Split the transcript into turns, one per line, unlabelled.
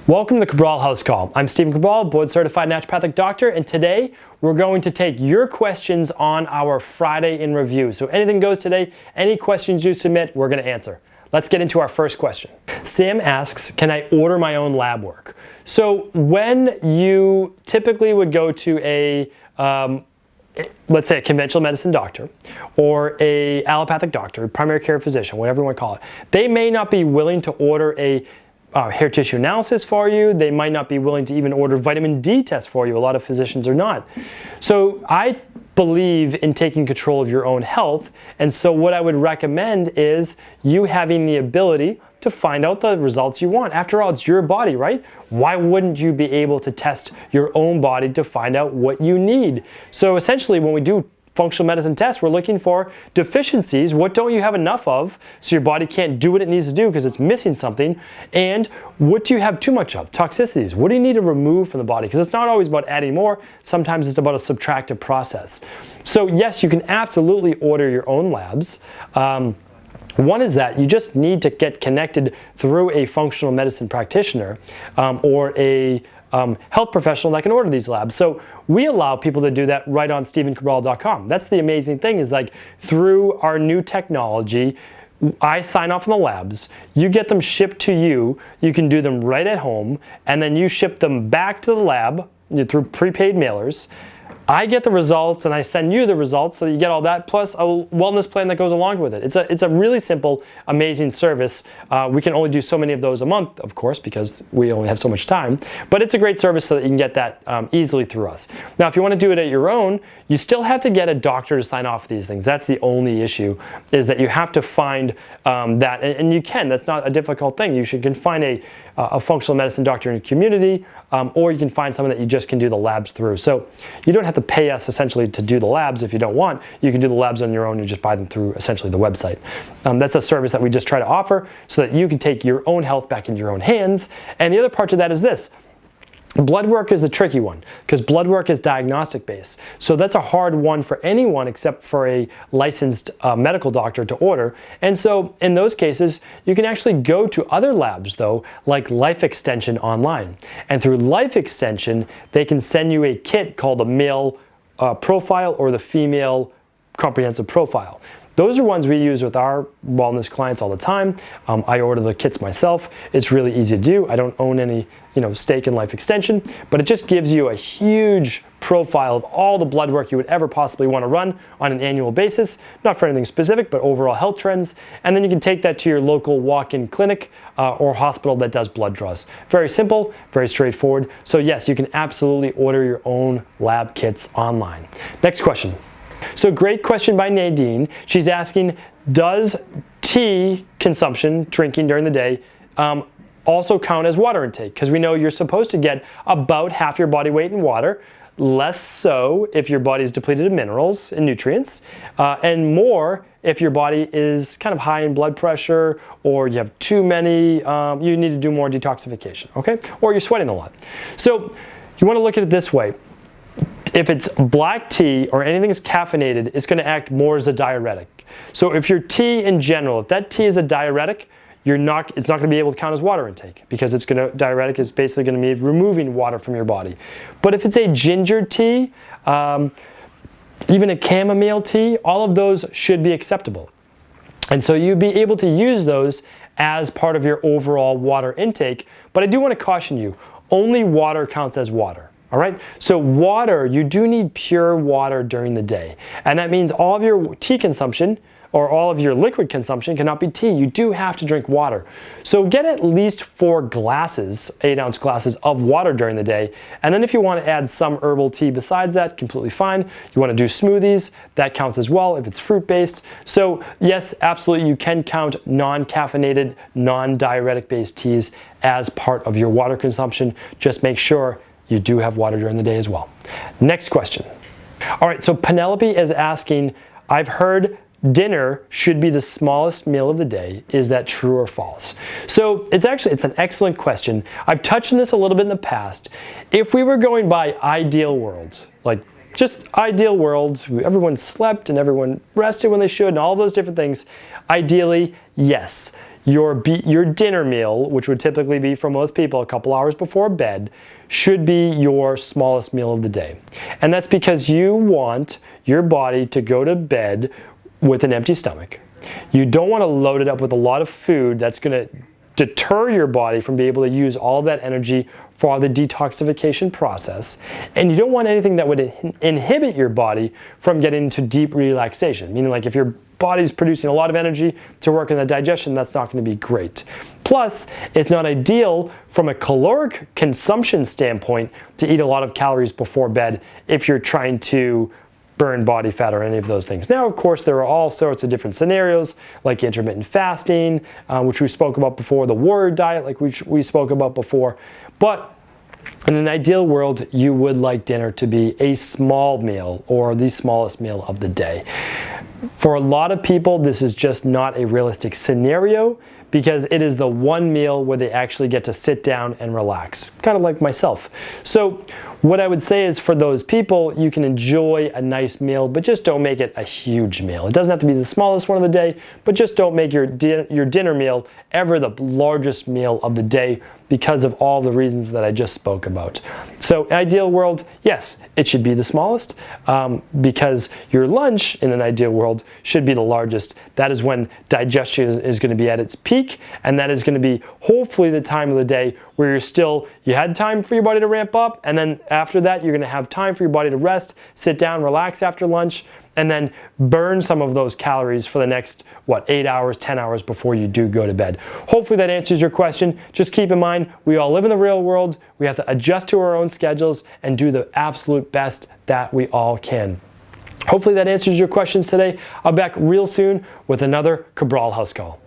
Welcome to the Cabral House Call. I'm Stephen Cabral, board-certified naturopathic doctor, and today we're going to take your questions on our Friday in review. So anything goes today, any questions you submit, we're going to answer. Let's get into our first question. Sam asks, can I order my own lab work? So when you typically would go to a let's say a conventional medicine doctor or a allopathic doctor, primary care physician, whatever you want to call it, they may not be willing to order a hair tissue analysis for you. They might not be willing to even order vitamin D tests for you. A lot of physicians are not. So I believe in taking control of your own health, and so what I would recommend is you having the ability to find out the results you want. After all, it's your body, right? Why wouldn't you be able to test your own body to find out what you need? So essentially, when we do functional medicine tests, we're looking for deficiencies. What don't you have enough of so your body can't do what it needs to do because it's missing something? And what do you have too much of? Toxicities. What do you need to remove from the body? Because it's not always about adding more. Sometimes it's about a subtractive process. So yes, you can absolutely order your own labs. One is that you just need to get connected through a functional medicine practitioner or a health professional that can order these labs. So we allow people to do that right on StephenCabral.com. That's the amazing thing, is like through our new technology, I sign off on the labs, you get them shipped to you, you can do them right at home, and then you ship them back to the lab through prepaid mailers. I get the results and I send you the results, so you get all that plus a wellness plan that goes along with it. It's a really simple, amazing service. We can only do so many of those a month, of course, because we only have so much time, but it's a great service so that you can get that easily through us. Now, if you want to do it at your own, you still have to get a doctor to sign off these things. That's the only issue, is that you have to find that, and you can, that's not a difficult thing. You can find a functional medicine doctor in your community, or you can find someone that you just can do the labs through. So you don't have to pay us essentially to do the labs if you don't want. You can do the labs on your own and just buy them through essentially the website. That's a service that we just try to offer so that you can take your own health back into your own hands. And the other part to that is this. Blood work is a tricky one because blood work is diagnostic based. So that's a hard one for anyone except for a licensed medical doctor to order. And so in those cases, you can actually go to other labs though, like Life Extension online. And through Life Extension, they can send you a kit called the male profile or the female comprehensive profile. Those are ones we use with our wellness clients all the time. I order the kits myself. It's really easy to do. I don't own any stake in Life Extension, but it just gives you a huge profile of all the blood work you would ever possibly want to run on an annual basis, not for anything specific, but overall health trends. And then you can take that to your local walk-in clinic or hospital that does blood draws. Very simple, very straightforward. So yes, you can absolutely order your own lab kits online. Next question. So great question by Nadine. She's asking, does tea consumption, drinking during the day, also count as water intake? Because we know you're supposed to get about half your body weight in water, less so if your body is depleted of minerals and nutrients, and more if your body is kind of high in blood pressure or you have too many, you need to do more detoxification, okay? Or you're sweating a lot. So you want to look at it this way. If it's black tea or anything that's caffeinated, it's going to act more as a diuretic. So if your tea in general, if that tea is a diuretic, it's not going to be able to count as water intake because diuretic is basically going to be removing water from your body. But if it's a ginger tea, even a chamomile tea, all of those should be acceptable. And so you'd be able to use those as part of your overall water intake. But I do want to caution you, only water counts as water. All right, so water, you do need pure water during the day. And that means all of your tea consumption or all of your liquid consumption cannot be tea. You do have to drink water. So get at least 4 glasses, 8-ounce glasses of water during the day. And then if you want to add some herbal tea besides that, completely fine. You want to do smoothies, that counts as well if it's fruit-based. So yes, absolutely, you can count non-caffeinated, non-diuretic based teas as part of your water consumption. Just make sure you do have water during the day as well. Next question. All right, so Penelope is asking, I've heard dinner should be the smallest meal of the day. Is that true or false? So it's an excellent question. I've touched on this a little bit in the past. If we were going by ideal worlds, like just ideal worlds, everyone slept and everyone rested when they should and all those different things, ideally, yes. your dinner meal, which would typically be for most people a couple hours before bed, should be your smallest meal of the day. And that's because you want your body to go to bed with an empty stomach. You don't want to load it up with a lot of food that's going to deter your body from being able to use all of that energy for the detoxification process. And you don't want anything that would inhibit your body from getting into deep relaxation. Meaning, like, if your body's producing a lot of energy to work in the digestion, that's not going to be great. Plus, it's not ideal from a caloric consumption standpoint to eat a lot of calories before bed if you're trying to burn body fat or any of those things. Now, of course, there are all sorts of different scenarios, like intermittent fasting, which we spoke about before, the warrior diet, like we spoke about before. But in an ideal world, you would like dinner to be a small meal or the smallest meal of the day. For a lot of people, this is just not a realistic scenario because it is the one meal where they actually get to sit down and relax, kind of like myself. So what I would say is, for those people, you can enjoy a nice meal, but just don't make it a huge meal. It doesn't have to be the smallest one of the day, but just don't make your dinner meal ever the largest meal of the day because of all the reasons that I just spoke about. So ideal world, yes, it should be the smallest because your lunch in an ideal world should be the largest. That is when digestion is going to be at its peak, and that is going to be hopefully the time of the day where you had time for your body to ramp up, and then after that you're going to have time for your body to rest, sit down, relax after lunch, and then burn some of those calories for the next, 8 hours, 10 hours before you do go to bed. Hopefully that answers your question. Just keep in mind, we all live in the real world. We have to adjust to our own schedules and do the absolute best that we all can. Hopefully that answers your questions today. I'll be back real soon with another Cabral House Call.